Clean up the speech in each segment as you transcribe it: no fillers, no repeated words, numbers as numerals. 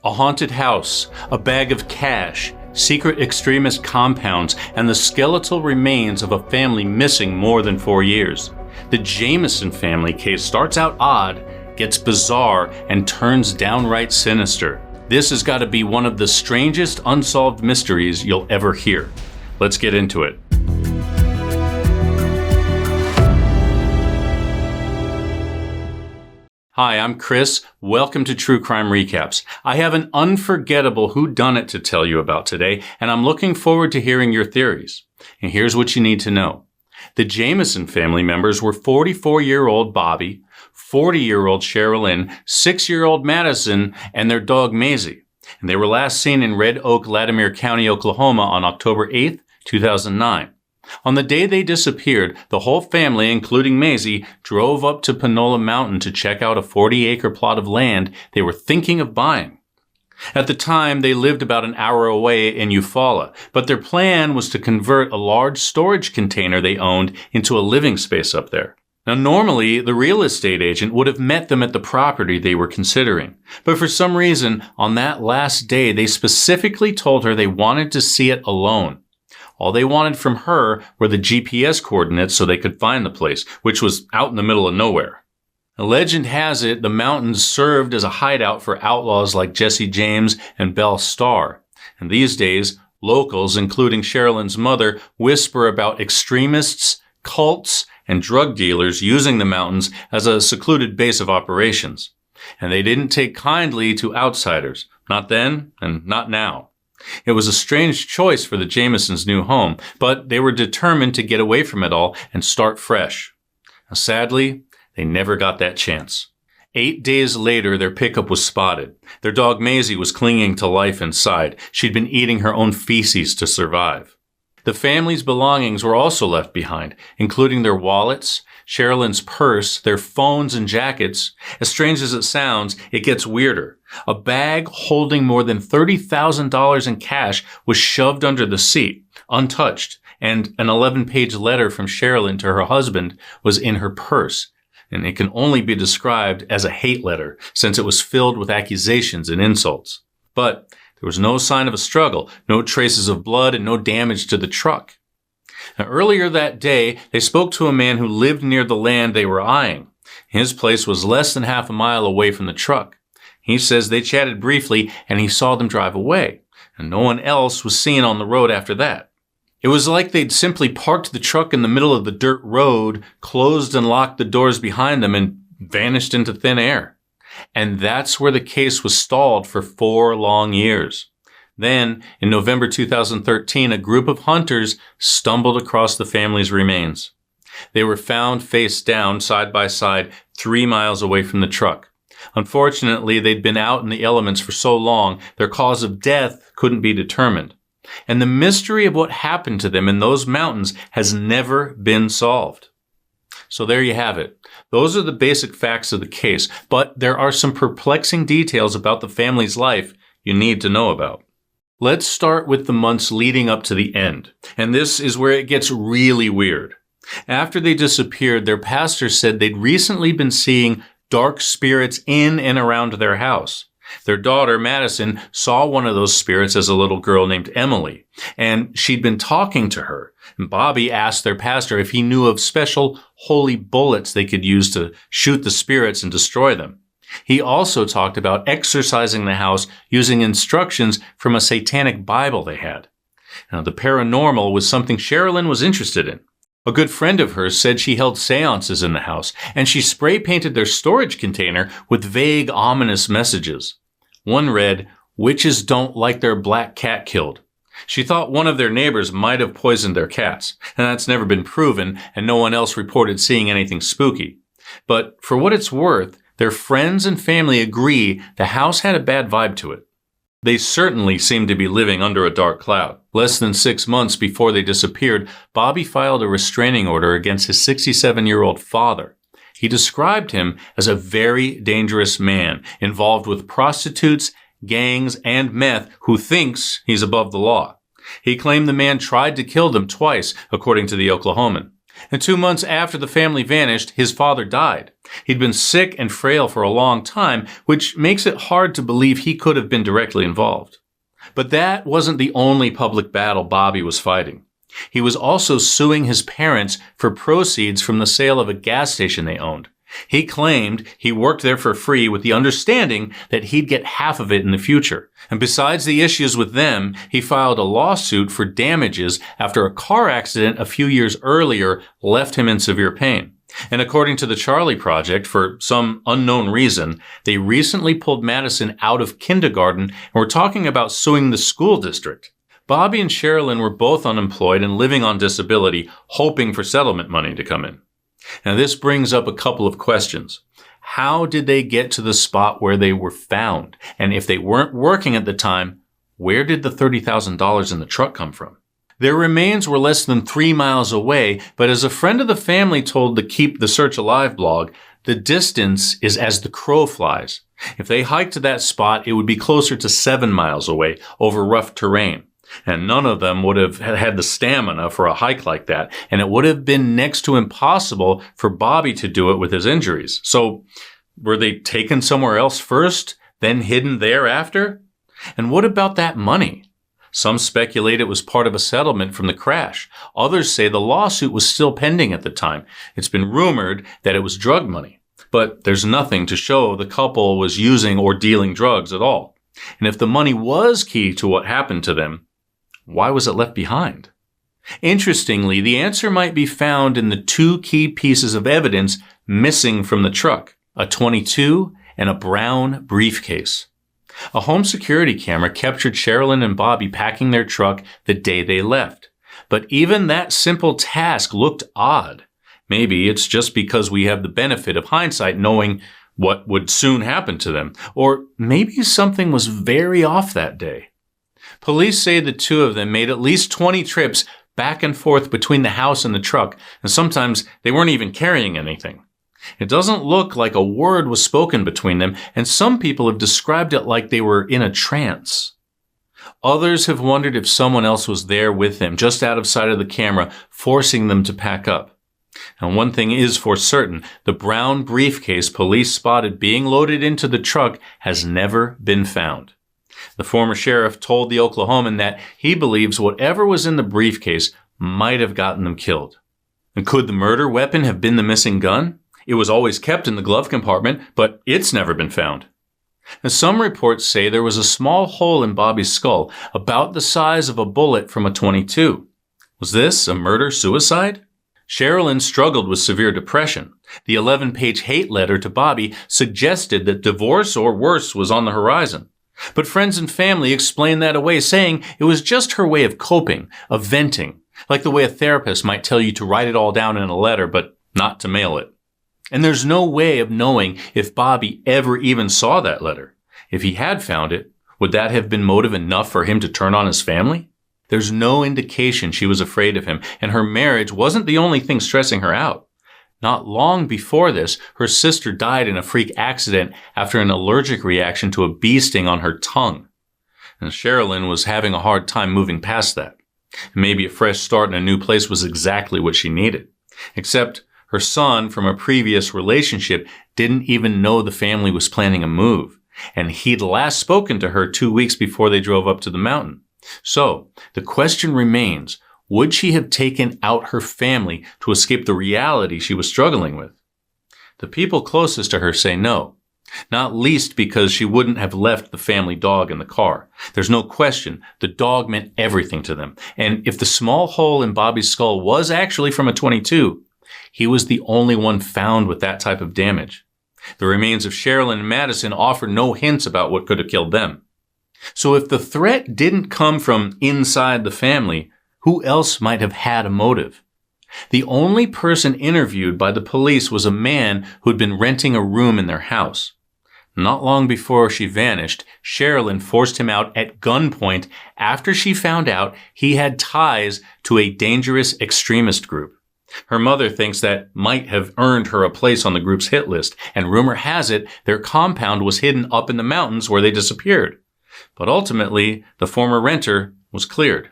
A haunted house, a bag of cash, secret extremist compounds, and the skeletal remains of a family missing more than 4 years. The Jamison family case starts out odd, gets bizarre, and turns downright sinister. This has got to be one of the strangest unsolved mysteries you'll ever hear. Let's get into it. Hi, I'm Chris. Welcome to True Crime Recaps. I have an unforgettable whodunit to tell you about today, and I'm looking forward to hearing your theories. And here's what you need to know. The Jamison family members were 44-year-old Bobby, 40-year-old Sherilyn, 6-year-old Madison, and their dog Maisy. And they were last seen in Red Oak, Latimer County, Oklahoma on October 8th, 2009. On the day they disappeared, the whole family, including Maisy, drove up to Panola Mountain to check out a 40-acre plot of land they were thinking of buying. At the time, they lived about an hour away in Eufaula, but their plan was to convert a large storage container they owned into a living space up there. Now, normally, the real estate agent would have met them at the property they were considering, but for some reason, on that last day, they specifically told her they wanted to see it alone. All they wanted from her were the GPS coordinates so they could find the place, which was out in the middle of nowhere. A legend has it the mountains served as a hideout for outlaws like Jesse James and Belle Starr. And these days, locals, including Sherilyn's mother, whisper about extremists, cults, and drug dealers using the mountains as a secluded base of operations. And they didn't take kindly to outsiders. Not then, and not now. It was a strange choice for the Jamisons' new home, but they were determined to get away from it all and start fresh. Now, sadly, they never got that chance. 8 days later, their pickup was spotted. Their dog Maisy was clinging to life inside. She'd been eating her own feces to survive. The family's belongings were also left behind, including their wallets, Sherilyn's purse, their phones and jackets. As strange as it sounds, it gets weirder. A bag holding more than $30,000 in cash was shoved under the seat, untouched, and an 11-page letter from Sherilyn to her husband was in her purse. And it can only be described as a hate letter, since it was filled with accusations and insults. But there was no sign of a struggle, no traces of blood, and no damage to the truck. Now, earlier that day, they spoke to a man who lived near the land they were eyeing. His place was less than half a mile away from the truck. He says they chatted briefly and he saw them drive away, and no one else was seen on the road after that. It was like they'd simply parked the truck in the middle of the dirt road, closed and locked the doors behind them, and vanished into thin air. And that's where the case was stalled for 4 long years. Then, in November 2013, a group of hunters stumbled across the family's remains. They were found face down, side by side, 3 miles away from the truck. Unfortunately, they'd been out in the elements for so long, their cause of death couldn't be determined. And the mystery of what happened to them in those mountains has never been solved. So there you have it. Those are the basic facts of the case, but there are some perplexing details about the family's life you need to know about. Let's start with the months leading up to the end, and this is where it gets really weird. After they disappeared, their pastor said they'd recently been seeing dark spirits in and around their house. Their daughter, Madison, saw one of those spirits as a little girl named Emily, and she'd been talking to her. And Bobby asked their pastor if he knew of special holy bullets they could use to shoot the spirits and destroy them. He also talked about exorcising the house using instructions from a satanic Bible they had. Now, the paranormal was something Sherilyn was interested in. A good friend of hers said she held seances in the house, and she spray-painted their storage container with vague, ominous messages. One read, "Witches don't like their black cat killed." She thought one of their neighbors might have poisoned their cats, and that's never been proven, and no one else reported seeing anything spooky. But for what it's worth, their friends and family agree the house had a bad vibe to it. They certainly seemed to be living under a dark cloud. Less than 6 months before they disappeared, Bobby filed a restraining order against his 67-year-old father. He described him as a very dangerous man, involved with prostitutes, gangs, and meth, who thinks he's above the law. He claimed the man tried to kill them twice, according to the Oklahoman. And 2 months after the family vanished, his father died. He'd been sick and frail for a long time, which makes it hard to believe he could have been directly involved. But that wasn't the only public battle Bobby was fighting. He was also suing his parents for proceeds from the sale of a gas station they owned. He claimed he worked there for free with the understanding that he'd get half of it in the future. And besides the issues with them, he filed a lawsuit for damages after a car accident a few years earlier left him in severe pain. And according to the Charlie Project, for some unknown reason, they recently pulled Madison out of kindergarten and were talking about suing the school district. Bobby and Sherilyn were both unemployed and living on disability, hoping for settlement money to come in. Now, this brings up a couple of questions. How did they get to the spot where they were found? And if they weren't working at the time, where did the $30,000 in the truck come from? Their remains were less than 3 miles away, but as a friend of the family told the Keep the Search Alive blog, the distance is as the crow flies. If they hiked to that spot, it would be closer to 7 miles away over rough terrain. And none of them would have had the stamina for a hike like that. And it would have been next to impossible for Bobby to do it with his injuries. So were they taken somewhere else first, then hidden thereafter? And what about that money? Some speculate it was part of a settlement from the crash. Others say the lawsuit was still pending at the time. It's been rumored that it was drug money. But there's nothing to show the couple was using or dealing drugs at all. And if the money was key to what happened to them, why was it left behind? Interestingly, the answer might be found in the 2 key pieces of evidence missing from the truck, a .22 and a brown briefcase. A home security camera captured Sherilyn and Bobby packing their truck the day they left. But even that simple task looked odd. Maybe it's just because we have the benefit of hindsight knowing what would soon happen to them. Or maybe something was very off that day. Police say the 2 of them made at least 20 trips back and forth between the house and the truck, and sometimes they weren't even carrying anything. It doesn't look like a word was spoken between them, and some people have described it like they were in a trance. Others have wondered if someone else was there with them, just out of sight of the camera, forcing them to pack up. And one thing is for certain, the brown briefcase police spotted being loaded into the truck has never been found. The former sheriff told the Oklahoman that he believes whatever was in the briefcase might have gotten them killed. And could the murder weapon have been the missing gun? It was always kept in the glove compartment, but it's never been found. And some reports say there was a small hole in Bobby's skull, about the size of a bullet from a .22. Was this a murder-suicide? Sherilyn struggled with severe depression. The 11-page hate letter to Bobby suggested that divorce or worse was on the horizon. But friends and family explained that away, saying it was just her way of coping, of venting, like the way a therapist might tell you to write it all down in a letter, but not to mail it. And there's no way of knowing if Bobby ever even saw that letter. If he had found it, would that have been motive enough for him to turn on his family? There's no indication she was afraid of him, and her marriage wasn't the only thing stressing her out. Not long before this, her sister died in a freak accident after an allergic reaction to a bee sting on her tongue. And Sherilyn was having a hard time moving past that. Maybe a fresh start in a new place was exactly what she needed. Except her son from a previous relationship didn't even know the family was planning a move, and he'd last spoken to her 2 weeks before they drove up to the mountain. So, the question remains, would she have taken out her family to escape the reality she was struggling with? The people closest to her say no, not least because she wouldn't have left the family dog in the car. There's no question the dog meant everything to them, and if the small hole in Bobby's skull was actually from a .22, he was the only one found with that type of damage. The remains of Sherilyn and Madison offer no hints about what could have killed them. So if the threat didn't come from inside the family, who else might have had a motive? The only person interviewed by the police was a man who'd been renting a room in their house. Not long before she vanished, Sherilyn forced him out at gunpoint after she found out he had ties to a dangerous extremist group. Her mother thinks that might have earned her a place on the group's hit list, and rumor has it their compound was hidden up in the mountains where they disappeared. But ultimately, the former renter was cleared.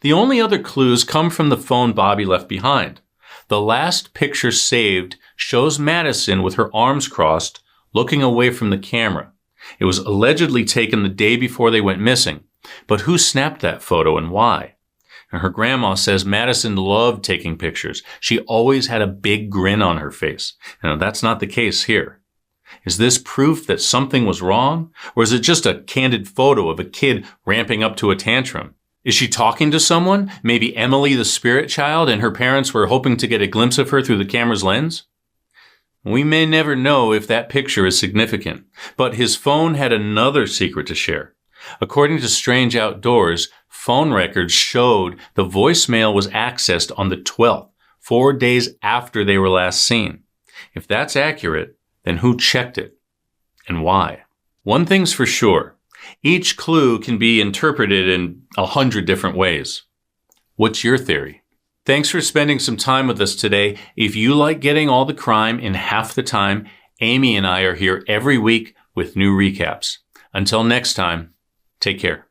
The only other clues come from the phone Bobby left behind. The last picture saved shows Madison with her arms crossed, looking away from the camera. It was allegedly taken the day before they went missing. But who snapped that photo and why? And her grandma says Madison loved taking pictures. She always had a big grin on her face. Now, that's not the case here. Is this proof that something was wrong? Or is it just a candid photo of a kid ramping up to a tantrum? Is she talking to someone? Maybe Emily, the spirit child, and her parents were hoping to get a glimpse of her through the camera's lens? We may never know if that picture is significant, but his phone had another secret to share. According to Strange Outdoors, phone records showed the voicemail was accessed on the 12th, 4 days after they were last seen. If that's accurate, then who checked it and why? One thing's for sure. Each clue can be interpreted in 100 different ways. What's your theory? Thanks for spending some time with us today. If you like getting all the crime in half the time, Amy and I are here every week with new recaps. Until next time, take care.